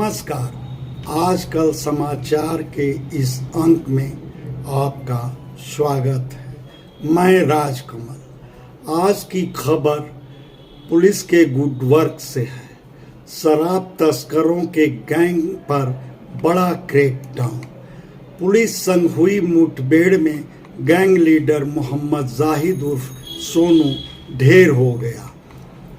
नमस्कार। आजकल समाचार के इस अंक में आपका स्वागत है। मैं राजकमल। आज की खबर पुलिस के गुड वर्क से है। शराब तस्करों के गैंग पर बड़ा क्रैकडाउन। पुलिस संग हुई मुठभेड़ में गैंग लीडर मोहम्मद जाहिद उर्फ सोनू ढेर हो गया।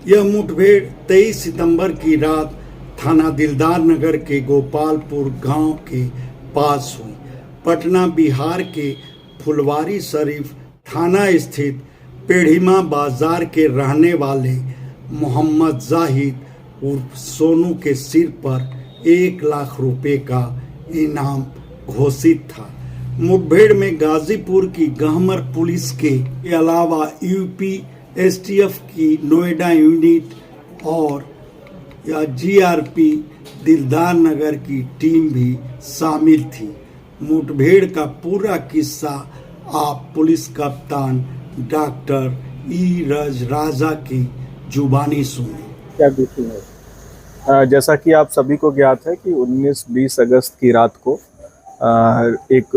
यह मुठभेड़ 23 सितंबर की रात थाना दिलदार नगर के गोपालपुर गांव के पास हुई। पटना बिहार के फुलवारी शरीफ थाना स्थित पेढ़ीमा बाजार के रहने वाले मोहम्मद जाहिद उर्फ सोनू के सिर पर 1 लाख रुपए का इनाम घोषित था। मुठभेड़ में गाजीपुर की गहमर पुलिस के अलावा यूपी एसटीएफ की नोएडा यूनिट और जीआरपी दिलदार नगर की टीम भी शामिल थी। मुठभेड़ का पूरा किस्सा आप पुलिस कप्तान डॉक्टर ई रज राजा की जुबानी सुने। क्या बीती है? जैसा कि आप सभी को ज्ञात है कि 19-20 अगस्त की रात को एक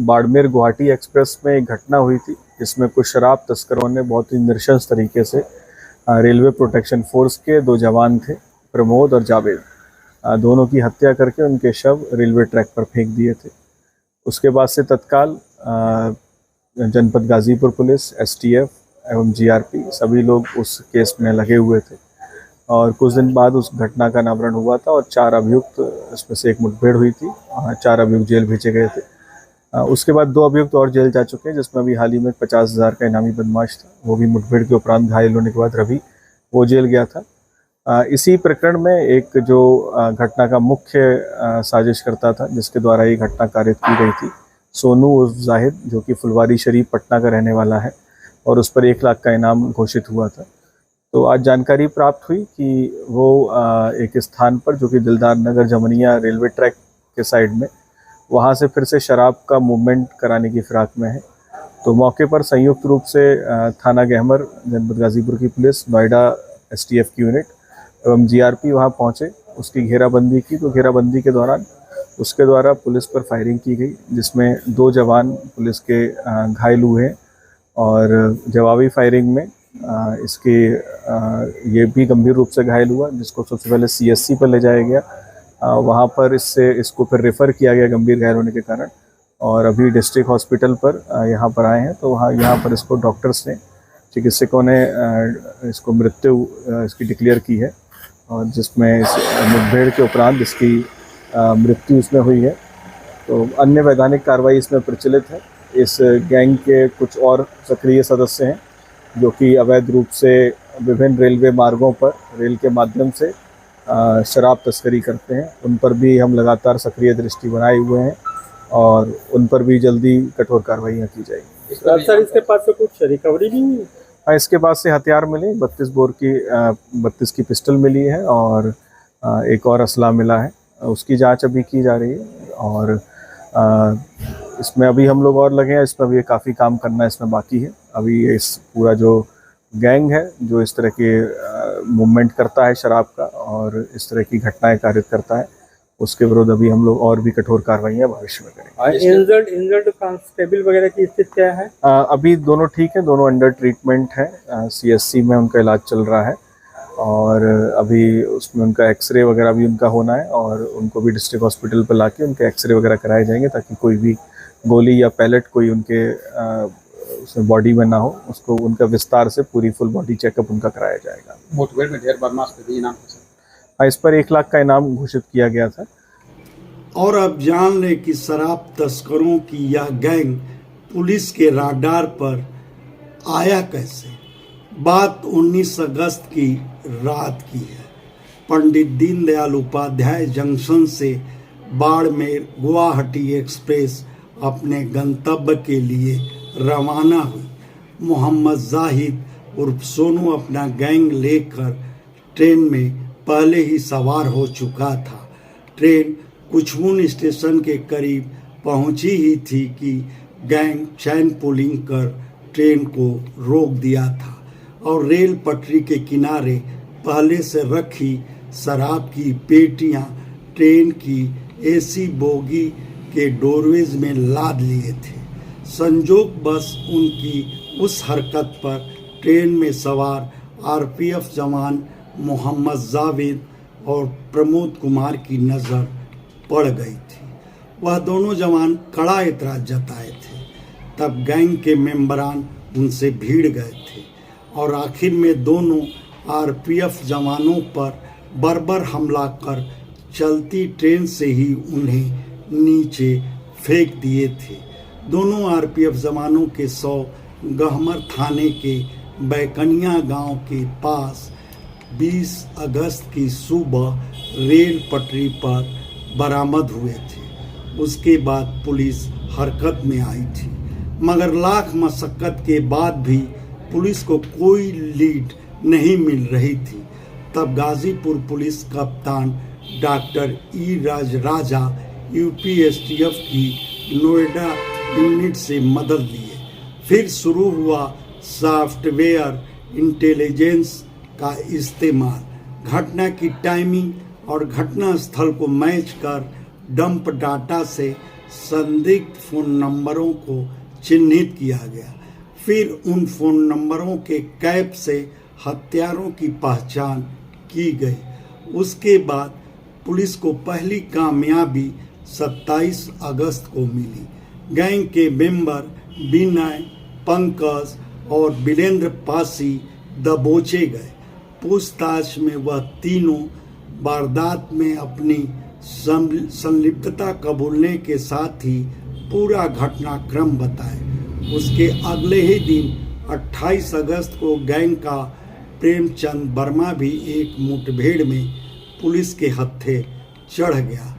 बाड़मेर गुवाहाटी एक्सप्रेस में एक घटना हुई थी, जिसमें कुछ शराब तस्करों ने बहुत ही नृशंस तरीके से रेलवे प्रोटेक्शन फोर्स के 2 जवान थे, प्रमोद और जावेद, दोनों की हत्या करके उनके शव रेलवे ट्रैक पर फेंक दिए थे। उसके बाद से तत्काल जनपद गाजीपुर पुलिस, एसटीएफ एवं जीआरपी सभी लोग उस केस में लगे हुए थे और कुछ दिन बाद उस घटना का अनावरण हुआ था और 4 अभियुक्त, इसमें से एक मुठभेड़ हुई थी, 4 अभियुक्त जेल भेजे गए थे। उसके बाद 2 अभियुक्त और जेल जा चुके हैं, जिसमें अभी हाल ही में 50,000 का इनामी बदमाश था, वो भी मुठभेड़ के उपरांत घायल होने के बाद रवि वो जेल गया था। इसी प्रकरण में एक जो घटना का मुख्य साजिश करता था, जिसके द्वारा ये घटना कारित की गई थी, सोनू उर्फ जाहिद, जो कि फुलवारी शरीफ पटना का रहने वाला है और उस पर 1 लाख का इनाम घोषित हुआ था। तो आज जानकारी प्राप्त हुई कि वो एक स्थान पर, जो कि दिलदार नगर जमनिया रेलवे ट्रैक के साइड में, वहाँ से फिर से शराब का मूवमेंट कराने की फिराक में है। तो मौके पर संयुक्त रूप से थाना गहमर, जनपद गाजीपुर की पुलिस, नोएडा एसटीएफ की यूनिट एवं जीआरपी वहां पहुंचे, उसकी घेराबंदी की। तो घेराबंदी के दौरान उसके द्वारा पुलिस पर फायरिंग की गई, जिसमें 2 जवान पुलिस के घायल हुए और जवाबी फायरिंग में इसके ये भी गंभीर रूप से घायल हुआ, जिसको सबसे पहले सीएससी पर ले जाया गया। वहाँ पर इसको फिर रेफ़र किया गया गंभीर घायल होने के कारण, और अभी डिस्ट्रिक्ट हॉस्पिटल पर यहाँ पर आए हैं। तो यहाँ पर इसको डॉक्टर्स ने, चिकित्सकों ने इसको मृत्यु इसकी डिक्लेयर की है, और जिसमें इस मुठभेड़ के उपरांत इसकी मृत्यु इसमें हुई है। तो अन्य वैधानिक कार्रवाई इसमें प्रचलित है। इस गैंग के कुछ और सक्रिय सदस्य हैं, जो कि अवैध रूप से विभिन्न रेलवे मार्गों पर रेल के माध्यम से शराब तस्करी करते हैं। उन पर भी हम लगातार सक्रिय दृष्टि बनाए हुए हैं और उन पर भी जल्दी कठोर कार्रवाइयाँ की जाएंगी। सर, इसके पास से कुछ रिकवरी भी हुई? इसके बाद से हथियार मिले, 32 की पिस्टल मिली है और एक और असला मिला है। उसकी जांच अभी की जा रही है और इसमें अभी हम लोग और लगे हैं। इसमें अभी काफ़ी काम करना इसमें बाकी है। अभी इस पूरा जो गैंग है, जो इस तरह के मूवमेंट करता है शराब का और इस तरह की घटनाएं कारित करता है, उसके विरुद्ध अभी हम लोग और भी कठोर कार्रवाइयाँ भविष्य में करेंगे। इंजर्ड कांस्टेबल वगैरह की स्थिति क्या है? अभी दोनों ठीक है, दोनों अंडर ट्रीटमेंट है। सीएससी में उनका इलाज चल रहा है और अभी उसमें उनका एक्सरे वगैरह भी उनका होना है और उनको भी डिस्ट्रिक्ट हॉस्पिटल पर लाके उनके एक्सरे वगैरह कराए जाएंगे, ताकि कोई भी गोली या पैलेट कोई उनके उसमें बॉडी में ना हो। उसको उनका विस्तार से पूरी फुल बॉडी चेकअप उनका कराया जाएगा। मुठभेड़ में ढेर बदमाश थे, इनाम इस पर 1 लाख का इनाम घोषित किया गया था। और अब जान लें कि शराब तस्करों की यह गैंग पुलिस के राडार पर आया कैसे। बात 19 अगस्त की रात की है। पंडित दीनदयाल उपाध्याय जंक्शन से बाड़मेर गुवाहाटी एक्सप्रेस अपने गंतव्य के लिए रवाना हुई। मोहम्मद जाहिद उर्फ सोनू अपना गैंग लेकर ट्रेन में पहले ही सवार हो चुका था। ट्रेन कुछमुन स्टेशन के करीब पहुंची ही थी कि गैंग चैन पुलिंग कर ट्रेन को रोक दिया था और रेल पटरी के किनारे पहले से रखी शराब की पेटियां ट्रेन की एसी बोगी के डोरवेज में लाद लिए थे। संजोग बस उनकी उस हरकत पर ट्रेन में सवार आरपीएफ जवान मोहम्मद जावेद और प्रमोद कुमार की नज़र पड़ गई थी। वह दोनों जवान कड़ा एतराज जताए थे। तब गैंग के मेंबरान उनसे भीड़ गए थे और आखिर में दोनों आरपीएफ जवानों पर बर्बर हमला कर चलती ट्रेन से ही उन्हें नीचे फेंक दिए थे। दोनों आरपीएफ जवानों के 100 गहमर थाने के बैकनिया गांव के पास 20 अगस्त की सुबह रेल पटरी पर बरामद हुए थे। उसके बाद पुलिस हरकत में आई थी, मगर लाख मशक्कत के बाद भी पुलिस को कोई लीड नहीं मिल रही थी। तब गाजीपुर पुलिस कप्तान डॉक्टर ई राज राजा यूपीएसटीएफ की नोएडा यूनिट से मदद लिए। फिर शुरू हुआ सॉफ्टवेयर इंटेलिजेंस का इस्तेमाल। घटना की टाइमिंग और घटना स्थल को मैच कर डंप डाटा से संदिग्ध फ़ोन नंबरों को चिन्हित किया गया। फिर उन फ़ोन नंबरों के कैप से हत्यारों की पहचान की गई। उसके बाद पुलिस को पहली कामयाबी 27 अगस्त को मिली। गैंग के मेंबर विनय, पंकज और वीरेंद्र पासी दबोचे गए। पूछताछ में वह तीनों वारदात में अपनी संलिप्तता कबूलने के साथ ही पूरा घटनाक्रम बताए। उसके अगले ही दिन 28 अगस्त को गैंग का प्रेमचंद वर्मा भी एक मुठभेड़ में पुलिस के हत्थे चढ़ गया।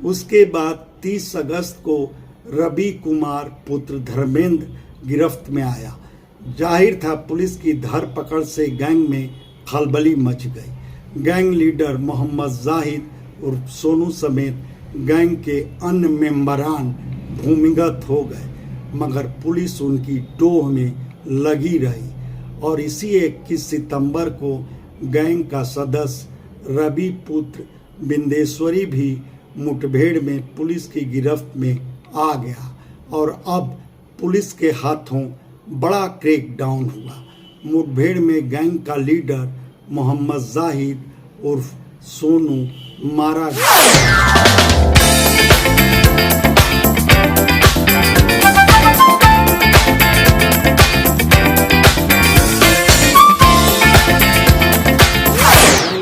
उसके बाद 30 अगस्त को रवि कुमार पुत्र धर्मेंद्र गिरफ्त में आया। जाहिर था पुलिस की धरपकड़ से गैंग में खलबली मच गई। गैंग लीडर मोहम्मद जाहिद उर्फ सोनू समेत गैंग के अन्य मेंबरान भूमिगत हो गए, मगर पुलिस उनकी टोह में लगी रही और इसी 21 सितंबर को गैंग का सदस्य रवि पुत्र बिंदेश्वरी भी मुठभेड़ में पुलिस की गिरफ्त में आ गया और अब पुलिस के हाथों बड़ा क्रैकडाउन हुआ। मुठभेड़ में गैंग का लीडर मोहम्मद जाहिद उर्फ सोनू मारा गया।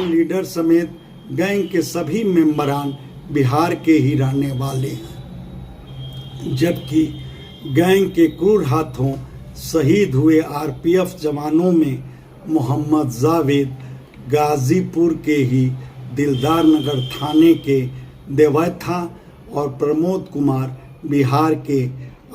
लीडर समेत गैंग के सभी मेंबरान बिहार के ही रहने वाले हैं, जबकि गैंग के क्रूर हाथों शहीद हुए आरपीएफ जवानों में मोहम्मद जावेद गाजीपुर के ही दिलदार नगर थाने के देवैथा और प्रमोद कुमार बिहार के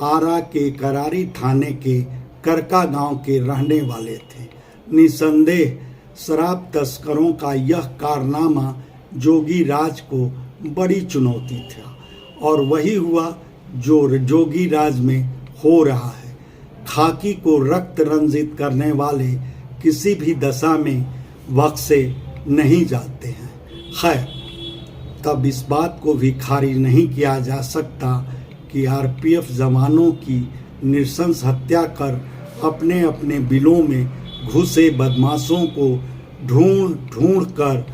आरा के करारी थाने के करका गांव के रहने वाले थे। निसंदेह शराब तस्करों का यह कारनामा जोगी राज को बड़ी चुनौती था और वही हुआ जो जोगी राज में हो रहा है। खाकी को रक्त रंजित करने वाले किसी भी दशा में बख्शे नहीं जाते हैं। खैर, तब इस बात को भी खारिज नहीं किया जा सकता कि आरपीएफ जवानों की नृशंस हत्या कर अपने अपने बिलों में घुसे बदमाशों को ढूंढ कर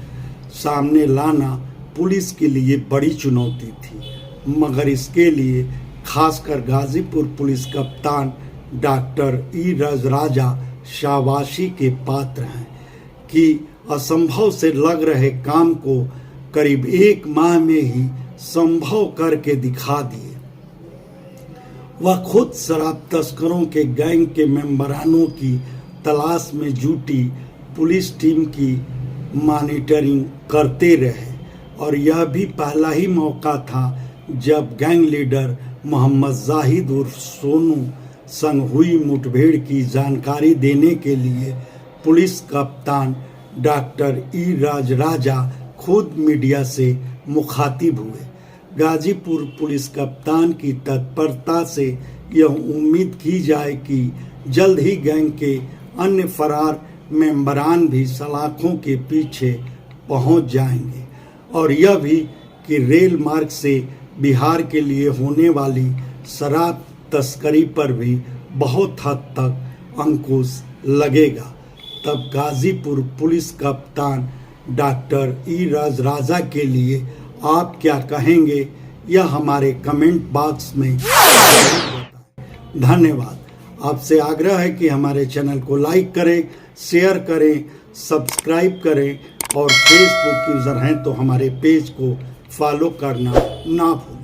सामने लाना पुलिस के लिए बड़ी चुनौती थी, मगर इसके लिए खासकर गाजीपुर पुलिस कप्तान डॉक्टर ई राज राजा शाबाशी के पात्र हैं कि असंभव से लग रहे काम को करीब 1 माह में ही संभव करके दिखा दिए। वह खुद शराब तस्करों के गैंग के मेंबरानों की तलाश में जुटी पुलिस टीम की मॉनिटरिंग करते रहे और यह भी पहला ही मौका था जब गैंग लीडर मोहम्मद जाहिद उर्फ सोनू संग हुई मुठभेड़ की जानकारी देने के लिए पुलिस कप्तान डॉक्टर ई राज राजा खुद मीडिया से मुखातिब हुए। गाजीपुर पुलिस कप्तान की तत्परता से यह उम्मीद की जाए कि जल्द ही गैंग के अन्य फरार मेंबरान भी सलाखों के पीछे पहुंच जाएंगे और यह भी कि रेल मार्ग से बिहार के लिए होने वाली शराब तस्करी पर भी बहुत हद तक अंकुश लगेगा। तब गाजीपुर पुलिस कप्तान डॉक्टर ई राजा के लिए आप क्या कहेंगे, यह हमारे कमेंट बॉक्स में बताएं। धन्यवाद। आपसे आग्रह है कि हमारे चैनल को लाइक करें, शेयर करें, सब्सक्राइब करें और फेसबुक यूज़र हैं तो हमारे पेज को फॉलो करना ना भूलें।